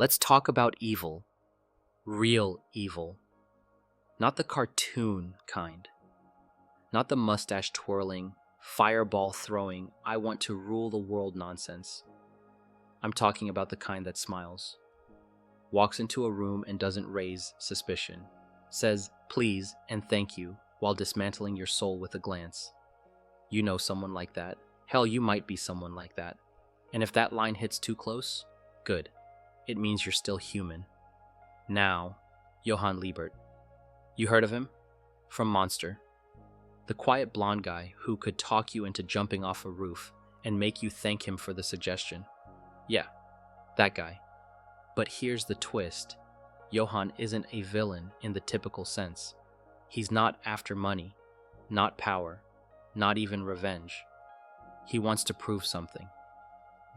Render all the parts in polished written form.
Let's talk about evil. Real evil. Not the cartoon kind. Not the mustache twirling, fireball throwing, I want to rule the world nonsense. I'm talking about the kind that smiles, walks into a room and doesn't raise suspicion, says please and thank you while dismantling your soul with a glance. You know someone like that. Hell, you might be someone like that. And if that line hits too close, good. It means you're still human. Now, Johan Liebert. You heard of him? From Monster. The quiet blonde guy who could talk you into jumping off a roof and make you thank him for the suggestion. Yeah, that guy. But here's the twist. Johan isn't a villain in the typical sense. He's not after money, not power, not even revenge. He wants to prove something.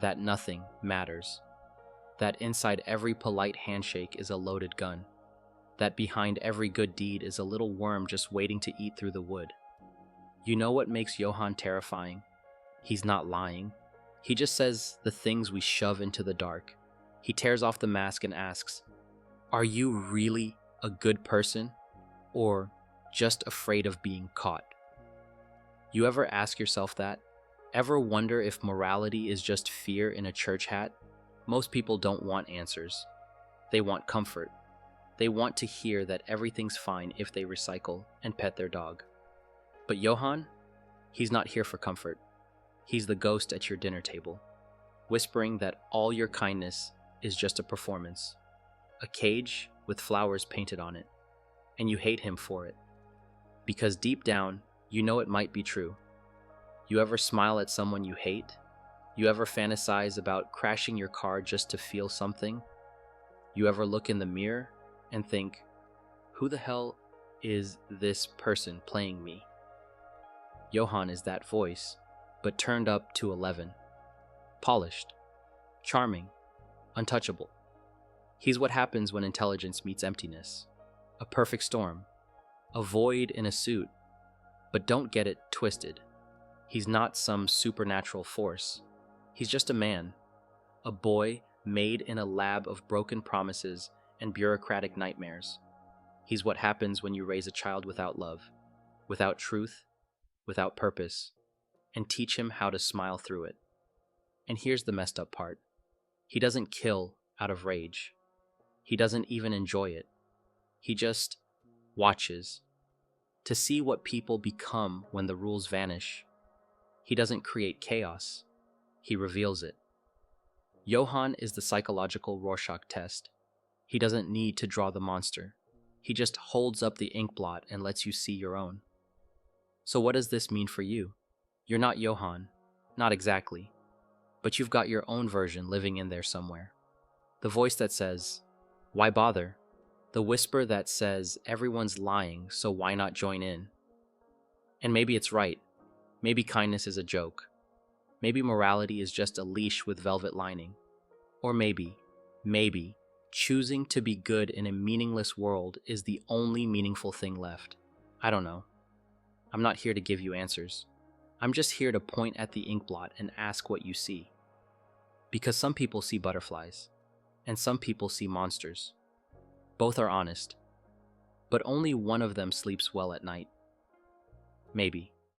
That nothing matters. That inside every polite handshake is a loaded gun. That behind every good deed is a little worm just waiting to eat through the wood. You know what makes Johan terrifying? He's not lying. He just says the things we shove into the dark. He tears off the mask and asks, are you really a good person? Or just afraid of being caught? You ever ask yourself that? Ever wonder if morality is just fear in a church hat? Most people don't want answers. They want comfort. They want to hear that everything's fine if they recycle and pet their dog. But Johan, he's not here for comfort. He's the ghost at your dinner table, whispering that all your kindness is just a performance, a cage with flowers painted on it, and you hate him for it. Because deep down, you know it might be true. You ever smile at someone you hate? You ever fantasize about crashing your car just to feel something? You ever look in the mirror and think, who the hell is this person playing me? Johan is that voice, but turned up to 11. Polished, charming, untouchable. He's what happens when intelligence meets emptiness. A perfect storm. A void in a suit. But don't get it twisted. He's not some supernatural force. He's just a man. A boy made in a lab of broken promises and bureaucratic nightmares. He's what happens when you raise a child without love, without truth, without purpose, and teach him how to smile through it. And here's the messed up part. He doesn't kill out of rage. He doesn't even enjoy it. He just watches to see what people become when the rules vanish. He doesn't create chaos. He reveals it. Johan is the psychological Rorschach test. He doesn't need to draw the monster. He just holds up the ink blot and lets you see your own. So what does this mean for you? You're not Johan. Not exactly. But you've got your own version living in there somewhere. The voice that says, why bother? The whisper that says everyone's lying, so why not join in? And maybe it's right. Maybe kindness is a joke. Maybe morality is just a leash with velvet lining. Or maybe, choosing to be good in a meaningless world is the only meaningful thing left. I don't know. I'm not here to give you answers. I'm just here to point at the ink blot and ask what you see. Because some people see butterflies, and some people see monsters. Both are honest, but only one of them sleeps well at night. Maybe.